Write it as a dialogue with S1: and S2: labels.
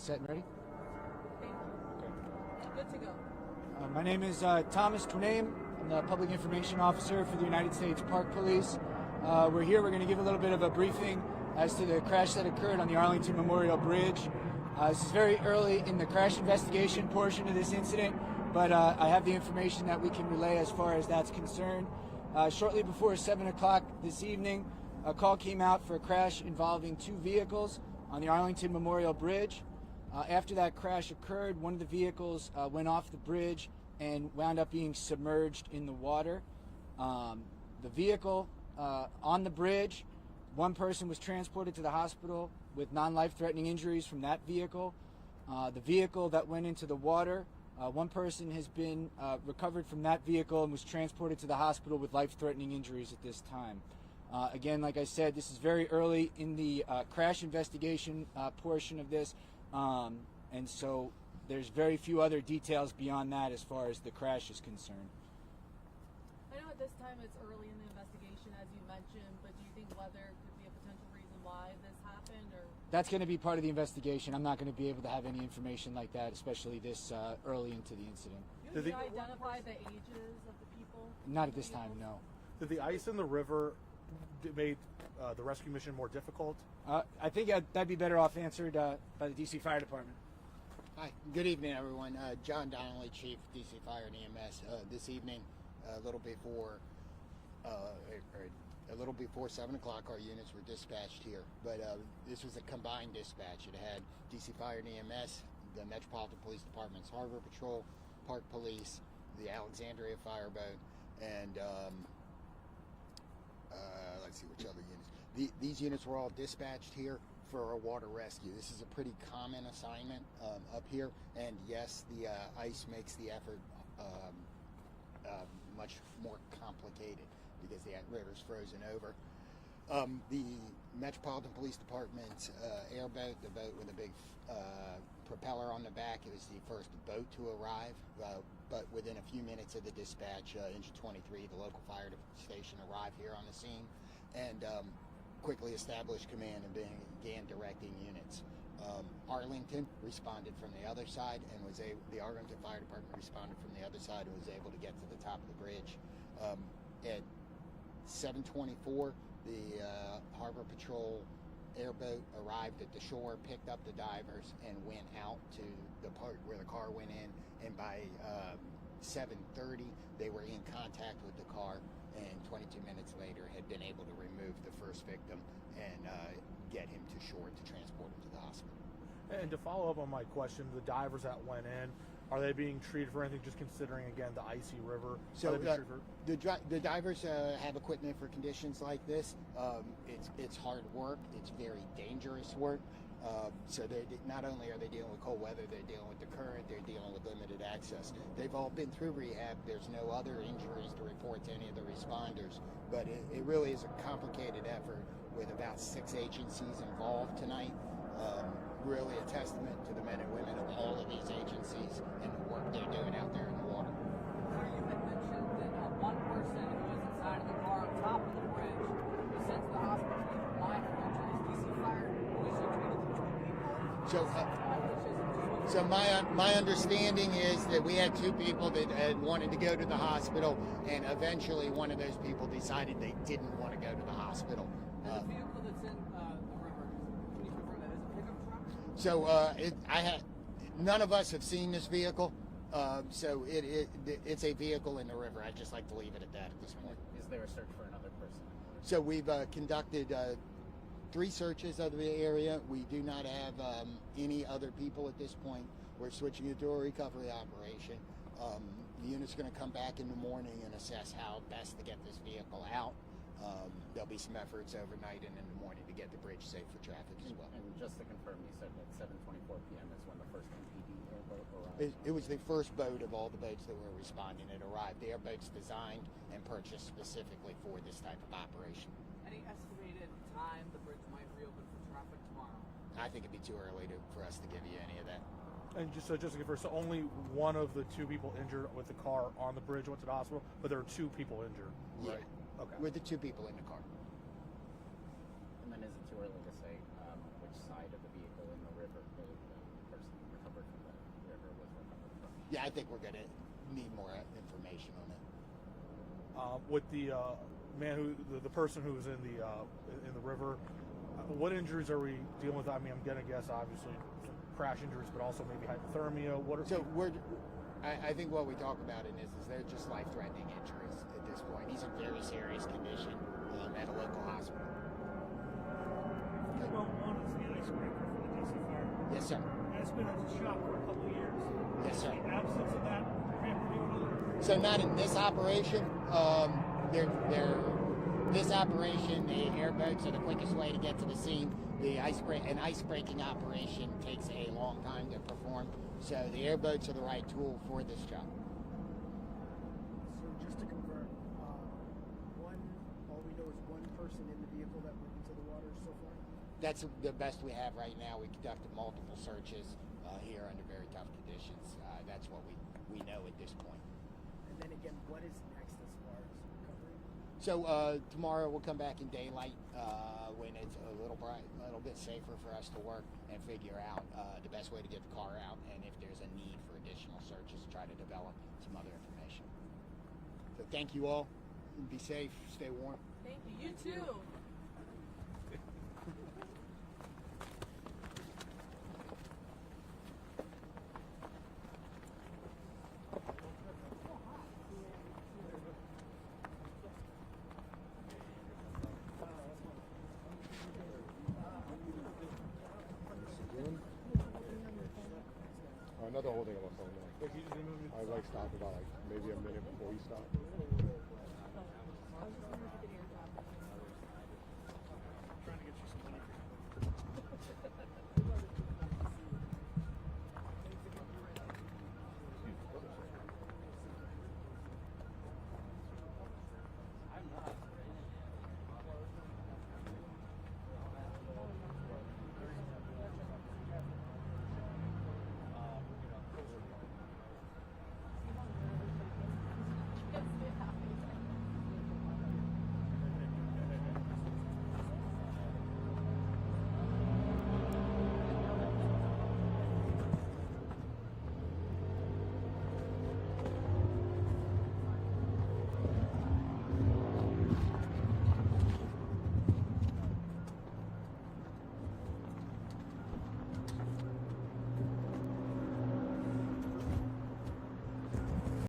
S1: set and ready?
S2: Thank you. Good to go.
S1: My name is Thomas Twename. I'm the Public Information Officer for the United States Park Police. We're here. We're going to give a little bit of a briefing as to the crash that occurred on the Arlington Memorial Bridge. This is very early in the crash investigation portion of this incident, but I have the information that we can relay as far as that's concerned. Shortly before 7 o'clock this evening, a call came out for a crash involving two vehicles on the Arlington Memorial Bridge. After that crash occurred, one of the vehicles went off the bridge and wound up being submerged in the water. The vehicle on the bridge, one person was transported to the hospital with non-life-threatening injuries from that vehicle. The vehicle that went into the water, one person has been recovered from that vehicle and was transported to the hospital with life-threatening injuries at this time. Again, like I said, this is very early in the crash investigation portion of this, and so there's very few other details beyond that as far as the crash is concerned.
S2: I know at this time it's early in the investigation, as you mentioned, but do you think weather could be a potential reason why this happened? Or
S1: that's going to be part of the investigation. I'm not going to be able to have any information like that, especially this early into the incident.
S2: Did you identify the ages of the people?
S1: Not at this time, no.
S3: Did the ice in the river made the rescue mission more difficult?
S1: I think that'd be better off answered by the DC Fire Department.
S4: Hi, good evening, everyone. John Donnelly, Chief, DC Fire and EMS. This evening, a little before 7 o'clock, our units were dispatched here. But this was a combined dispatch. It had DC Fire and EMS, the Metropolitan Police Department's Harbor Patrol, Park Police, the Alexandria Fireboat, and let's see which other units. These units were all dispatched here for a water rescue. This is a pretty common assignment up here, and yes, the ice makes the effort much more complicated because the river's frozen over. The Metropolitan Police Department airboat, the boat with a big propeller on the back, it was the first boat to arrive, but within a few minutes of the dispatch, Engine 23, the local fire station, arrived here on the scene and quickly established command and began directing units. Arlington responded from the other side and the Arlington Fire Department responded from the other side and was able to get to the top of the bridge. At 7:24, the Harbor Patrol airboat arrived at the shore, picked up the divers, and went out to the part where the car went in, and by 7:30, they were in contact with the car, and 22 minutes later had been able to remove the first victim and get him to shore to transport him to the hospital.
S3: And to follow up on my question, the divers that went in, are they being treated for anything, just considering, again, the icy river?
S4: So the divers have equipment for conditions like this. It's hard work. It's very dangerous work. So not only are they dealing with cold weather, they're dealing with the current, they're dealing with limited access. They've all been through rehab. There's no other injuries to report to any of the responders. But it really is a complicated effort with about 6 agencies involved tonight. Really a testament to the men and women of all of these agencies and the work they're doing out there in the water.
S2: Sir, you had mentioned that one person who was inside of the car on top of the bridge was sent to the hospital with minor injuries. DC Fire was treated the two people.
S4: So my understanding is that we had two people that had wanted to go to the hospital, and eventually one of those people decided they didn't want to go to the hospital.
S2: And the vehicle that's in the river, can you confirm that is a pickup truck?
S4: So none of us have seen this vehicle. So it's a vehicle in the river. I'd just like to leave it at that at this point.
S5: Is there a search for another person?
S4: So we've conducted 3 searches of the area. We do not have any other people at this point. We're switching it to a recovery operation. The unit's going to come back in the morning and assess how best to get this vehicle out. There'll be some efforts overnight and in the morning to get the bridge safe for traffic as well.
S5: And just to confirm, you said that 7:24 p.m. is when the first MPD airboat arrived?
S4: It was the first boat of all the boats that were responding. It arrived. The airboat's designed and purchased specifically for this type of operation.
S2: Any estimated time the bridge might reopen for traffic tomorrow?
S4: I think it'd be too early for us to give you any of that.
S3: And just to confirm, so only one of the 2 people injured with the car on the bridge went to the hospital, but there are 2 people injured, right?
S4: Yeah.
S3: Okay.
S4: With the 2 people in the car.
S5: And then is it too early to say which side of the vehicle in the river the person
S4: Yeah, I think we're going to need more information on it.
S3: With the the person who was in the river, what injuries are we dealing with? I mean, I'm gonna guess obviously crash injuries, but also maybe hypothermia.
S4: I think what we talk about in this is they're just life-threatening injuries at this point. He's in very serious condition at a local hospital.
S6: 311 is the icebreaker for the DC fire.
S4: Yes, sir.
S6: That's been in shop for a couple of years.
S4: Yes, sir.
S6: In the absence of that, hampered you a little?
S4: So not in this operation. This operation, the airboats are the quickest way to get to the scene. An ice-breaking operation takes a long time to perform. So the airboats are the right tool for this job.
S7: So just to confirm, all we know is one person in the vehicle that went into the water so far?
S4: That's the best we have right now. We conducted multiple searches here under very tough conditions. That's what we know at this point.
S7: And then again, what is next as far as recovery?
S4: So tomorrow we'll come back in daylight when it's a little bit safer for us to work and figure out the best way to get the car out, and if there's a need for additional searches, try to develop some other information. So thank you all. Be safe. Stay warm.
S2: Thank you. You too.
S8: Another holding on my phone now. I like stopped about maybe a minute before he stopped.
S7: I was just wondering if you could hear